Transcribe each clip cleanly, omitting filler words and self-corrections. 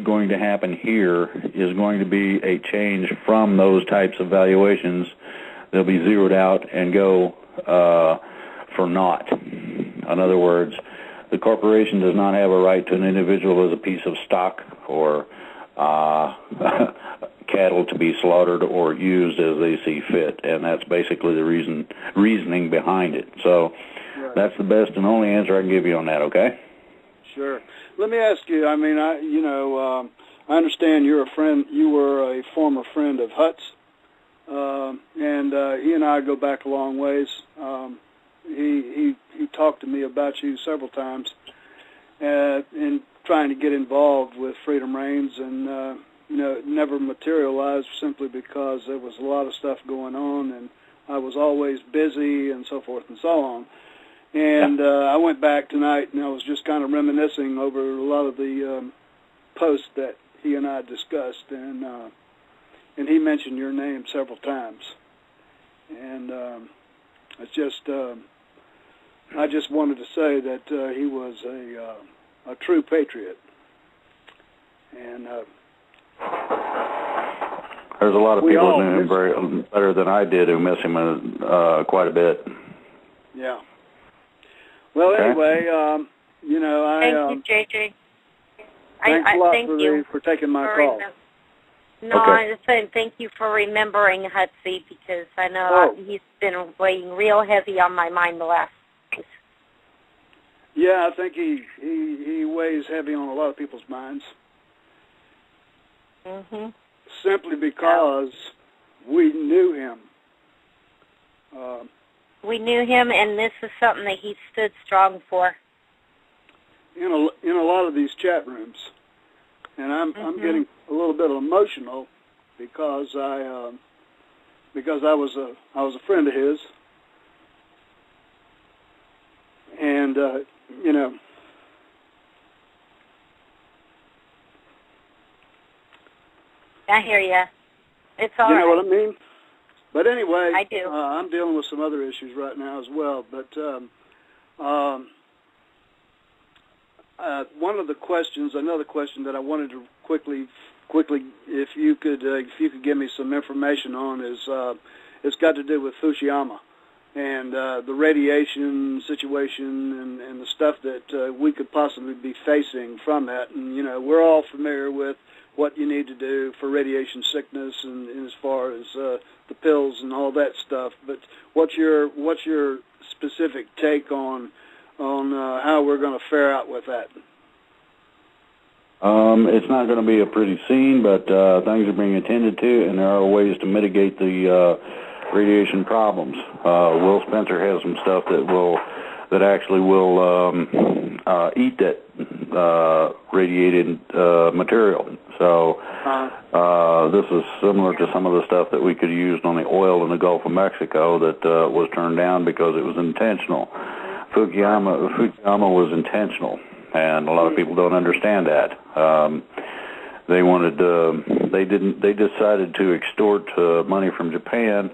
going to happen here is going to be a change from those types of valuations. They'll be zeroed out and go for naught. In other words, the corporation does not have a right to an individual as a piece of stock or cattle to be slaughtered or used as they see fit, and that's basically the reasoning behind it. So that's the best and only answer I can give you on that. Okay? Sure. Let me ask you. I mean, I understand you're a friend. You were a former friend of Hut's, and he and I go back a long ways. He talked to me about you several times, in trying to get involved with Freedom Reigns, and it never materialized simply because there was a lot of stuff going on, and I was always busy, and so forth and so on. And I went back tonight, and I was just kind of reminiscing over a lot of the posts that he and I discussed, and he mentioned your name several times. And it's just, I just wanted to say that he was a true patriot. And there's a lot of people who knew him very better than I did who miss him quite a bit. Yeah. Well, anyway, Thank you, JJ. Thanks a lot for taking my call. No, I'm just saying thank you for remembering Hutsy, because I know he's been weighing real heavy on my mind the last days. Yeah, I think he weighs heavy on a lot of people's minds. Mm-hmm. Simply because we knew him. We knew him, and this is something that he stood strong for. In a lot of these chat rooms, and I'm getting a little bit emotional because I was a friend of his, and I hear you. It's all right. You know right. what I mean? But anyway, I do. I'm dealing with some other issues right now as well. But another question that I wanted to quickly, if you could give me some information on is it's got to do with Fukushima and the radiation situation and the stuff that we could possibly be facing from that. And we're all familiar with what you need to do for radiation sickness and as far as the pills and all that stuff. But what's your specific take on how we're going to fare out with that? It's not going to be a pretty scene, but things are being attended to, and there are ways to mitigate the radiation problems. Will Spencer has some stuff that actually will eat that radiated material. So this is similar to some of the stuff that we could have used on the oil in the Gulf of Mexico that was turned down because it was intentional. Fukushima was intentional, and a lot of people don't understand that. They decided to extort money from Japan,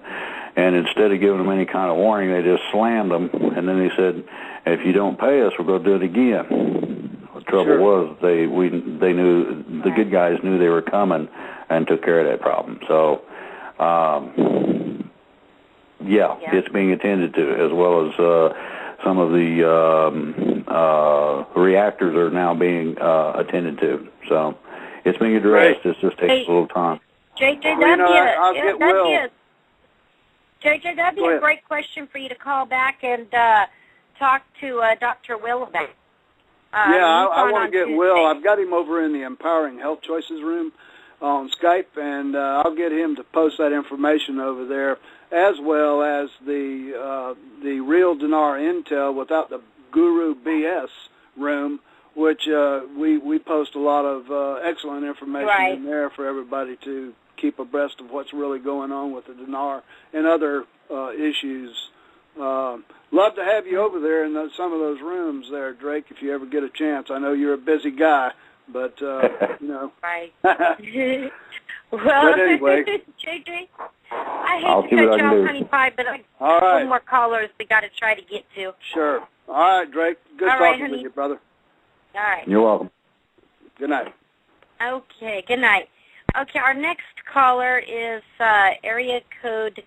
and instead of giving them any kind of warning, they just slammed them, and then they said, if you don't pay us, we're going to do it again. The trouble was they knew, the good guys knew they were coming and took care of that problem. So, it's being attended to, as well as some of the reactors are now being attended to. So it's being addressed. It just takes a little time. JJ, that'd be a great question for you to call back and talk to Dr. Will about. I want to get Will. I've got him over in the Empowering Health Choices room on Skype, and I'll get him to post that information over there, as well as the Real Dinar Intel Without the Guru BS room, which we post a lot of excellent information in there for everybody to keep abreast of what's really going on with the dinar and other issues. Love to have you over there in some of those rooms there, Drake, if you ever get a chance. I know you're a busy guy, but, Right. Well, but anyway. JJ, I hate to cut you off, honey pie, but I have one more callers we got to try to get to. Sure. All right, Drake. Good talking with you, brother. All right. You're welcome. Good night. Okay, good night. Okay, our next caller is area code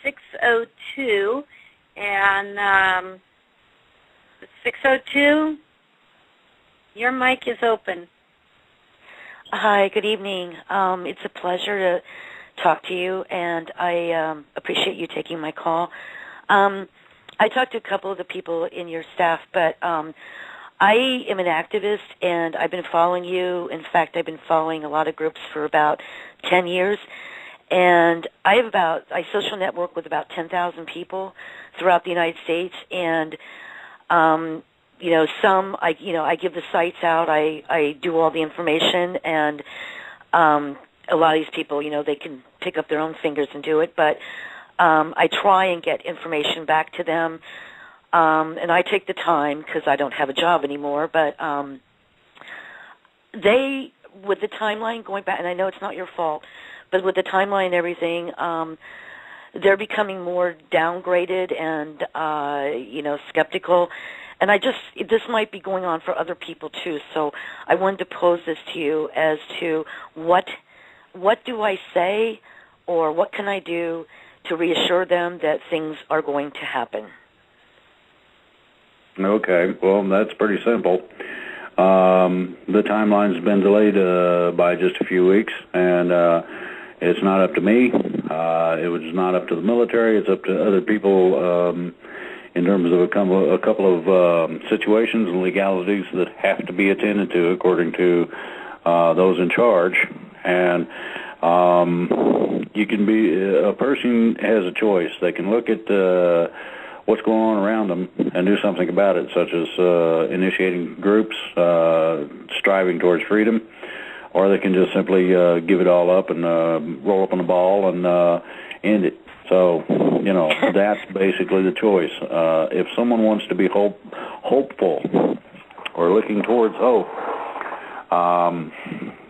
602, and 602, your mic is open. Hi, good evening. It's a pleasure to talk to you, and I appreciate you taking my call. I talked to a couple of the people in your staff, but I am an activist, and I've been following you. In fact, I've been following a lot of groups for about 10 years, and I social network with about 10,000 people throughout the United States, and I give the sites out. I do all the information, and a lot of these people, they can pick up their own fingers and do it, but I try and get information back to them, and I take the time because I don't have a job anymore, but with the timeline going back, and I know it's not your fault, but with the timeline and everything, they're becoming more downgraded and, skeptical. And this might be going on for other people too. So I wanted to pose this to you as to what do I say, or what can I do to reassure them that things are going to happen? Okay, well, that's pretty simple. The timeline's been delayed by just a few weeks, and it's not up to me. It was not up to the military. It's up to other people in terms of a couple of situations and legalities that have to be attended to according to those in charge. And a person has a choice. They can look at what's going on around them and do something about it, such as initiating groups, striving towards freedom, or they can just simply give it all up and roll up on the ball and end it. So, that's basically the choice. If someone wants to be hopeful or looking towards hope,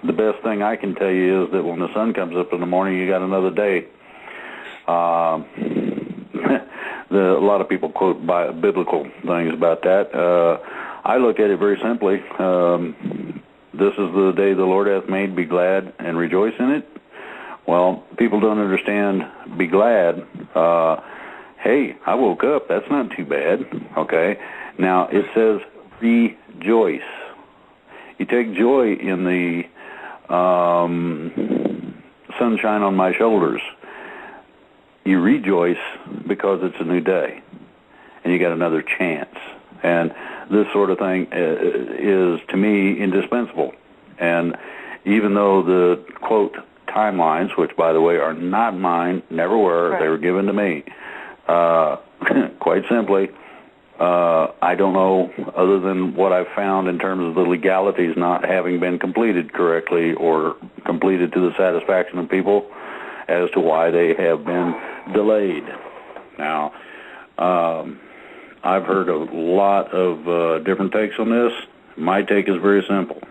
the best thing I can tell you is that when the sun comes up in the morning, you got another day. A lot of people quote biblical things about that. I look at it very simply. This is the day the Lord hath made. Be glad and rejoice in it. Well, people don't understand, be glad. Hey, I woke up. That's not too bad. Okay. Now, it says rejoice. You take joy in the sunshine on my shoulders. You rejoice because it's a new day, and you got another chance. And this sort of thing is, to me, indispensable. And even though the, quote, timelines, which, by the way, are not mine, never were, right. They were given to me. Quite simply, I don't know, other than what I've found in terms of the legalities not having been completed correctly or completed to the satisfaction of people, as to why they have been delayed. Now, I've heard a lot of different takes on this. My take is very simple.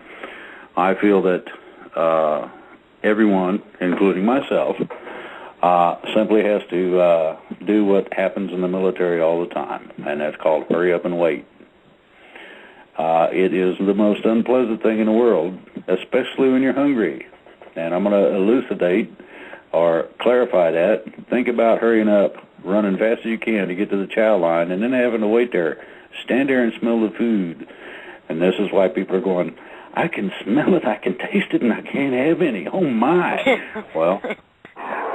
I feel that everyone, including myself, simply has to do what happens in the military all the time, and that's called hurry up and wait. It is the most unpleasant thing in the world, especially when you're hungry. And I'm going to elucidate or clarify that. Think about hurrying up, running fast as you can to get to the chow line, and then having to wait there. Stand there and smell the food. And this is why people are going, I can smell it, I can taste it, and I can't have any. Oh, my. Well,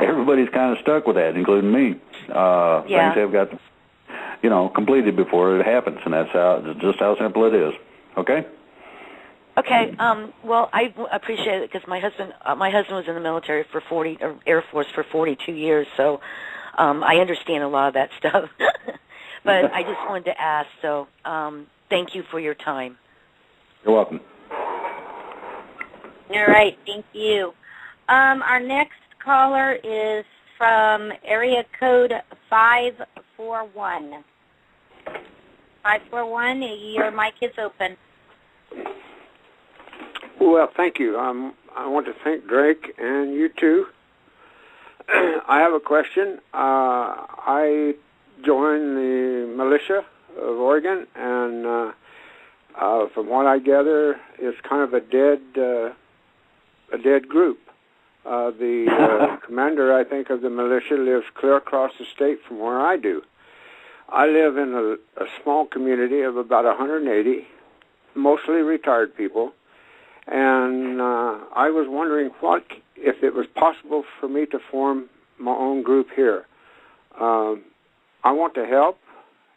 everybody's kind of stuck with that, including me. Things have got, completed before it happens, and that's just how simple it is. Okay? Okay. Well, I appreciate it because my husband was in the military Air Force for 42 years, so I understand a lot of that stuff. But I just wanted to ask, so thank you for your time. You're welcome. All right, thank you. Our next caller is from area code 541. 541, your mic is open. Well, thank you. I want to thank Drake and you too. I have a question. I joined the militia of Oregon, and from what I gather, it's kind of a dead dead group. The commander, I think, of the militia lives clear across the state from where I do. I live in a small community of about 180, mostly retired people, and I was wondering if it was possible for me to form my own group here. I want to help,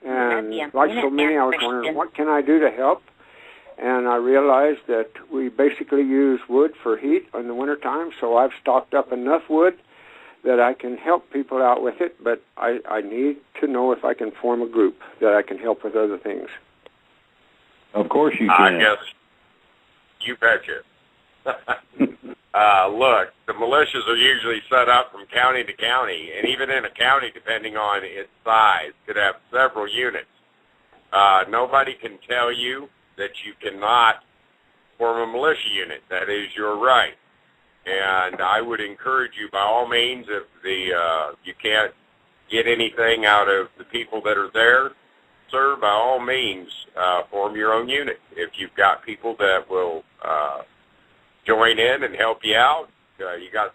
and like so many, I was wondering, what can I do to help? And I realized that we basically use wood for heat in the wintertime, so I've stocked up enough wood that I can help people out with it, but I need to know if I can form a group that I can help with other things. Of course you can. I guess. You betcha. Look, the militias are usually set up from county to county, and even in a county, depending on its size, could have several units. Nobody can tell you that you cannot form a militia unit. That is your right. And I would encourage you, by all means, if you can't get anything out of the people that are there, sir, by all means, form your own unit. If you've got people that will join in and help you out, you got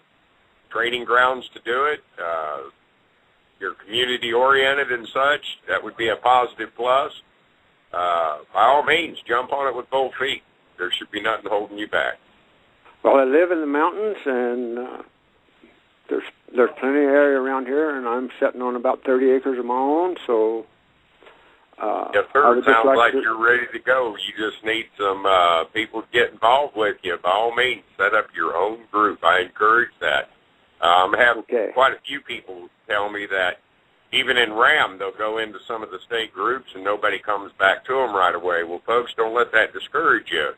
training grounds to do it, you're community-oriented and such, that would be a positive plus. By all means, jump on it with both feet. There should be nothing holding you back. Well, I live in the mountains, and there's plenty of area around here, and I'm sitting on about 30 acres of my own, so... yes, sir. It sounds like you're ready to go. You just need some people to get involved with you. By all means, set up your own group. I encourage that. I have quite a few people tell me that even in RAM, they'll go into some of the state groups and nobody comes back to them right away. Well, folks, don't let that discourage you.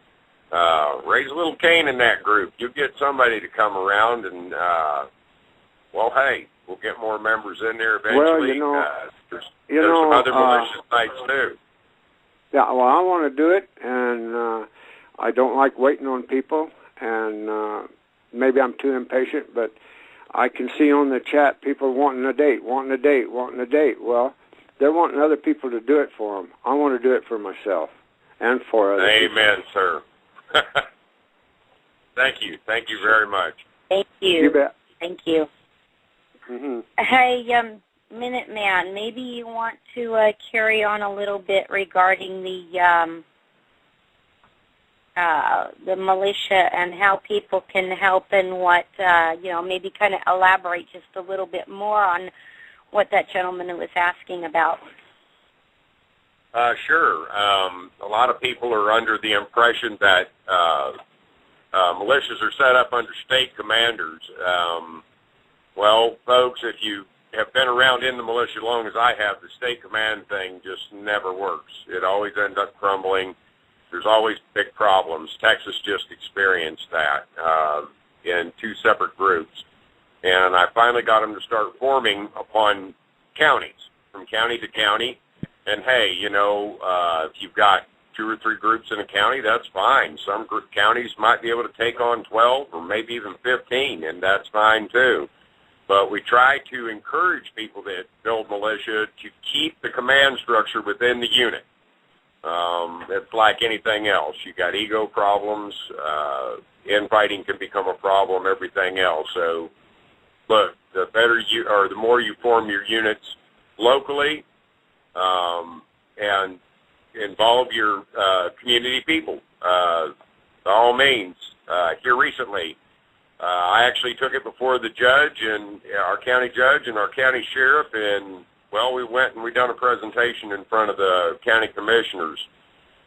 Raise a little cane in that group. You'll get somebody to come around and, well, hey, we'll get more members in there eventually. Well, there's some other malicious sites, too. Yeah, well, I want to do it, and I don't like waiting on people, and maybe I'm too impatient, but I can see on the chat people wanting a date. Well, they're wanting other people to do it for them. I want to do it for myself and for others. Amen, sir. Thank you. Thank you very much. Thank you. You bet. Thank you. Mm-hmm. Hey, Minuteman, maybe you want to carry on a little bit regarding the militia and how people can help and what, maybe kind of elaborate just a little bit more on what that gentleman was asking about. Sure. A lot of people are under the impression that militias are set up under state commanders. Well, folks, if you have been around in the militia as long as I have, the state command thing just never works. It always ends up crumbling. There's always big problems. Texas just experienced that in two separate groups. And I finally got them to start forming upon counties, from county to county. And, hey, if you've got 2 or 3 groups in a county, that's fine. Some counties might be able to take on 12 or maybe even 15, and that's fine, too. But we try to encourage people that build militia to keep the command structure within the unit. It's like anything else. You got ego problems. Infighting can become a problem, everything else. So, look, the more you form your units locally, and involve your community people. By all means, here recently, I actually took it before the judge and our county judge and our county sheriff, and, well, we went and we done a presentation in front of the county commissioners.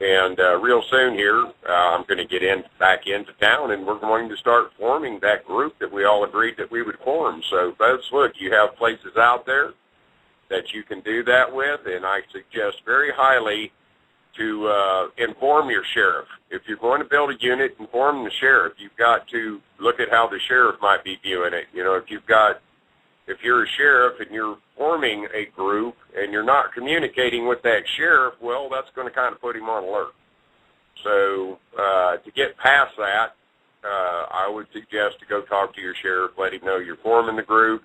And real soon here, I'm going to get back into town, and we're going to start forming that group that we all agreed that we would form. So, folks, look, you have places out there that you can do that with, and I suggest very highly to inform your sheriff. If you're going to build a unit, inform the sheriff. You've got to look at how the sheriff might be viewing it. If you're a sheriff and you're forming a group and you're not communicating with that sheriff, well, that's going to kind of put him on alert. So to get past that, I would suggest to go talk to your sheriff, let him know you're forming the group,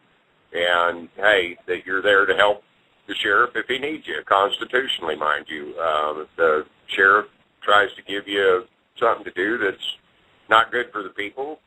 and, hey, that you're there to help the sheriff if he needs you, constitutionally, mind you. If the sheriff tries to give you something to do that's not good for the people,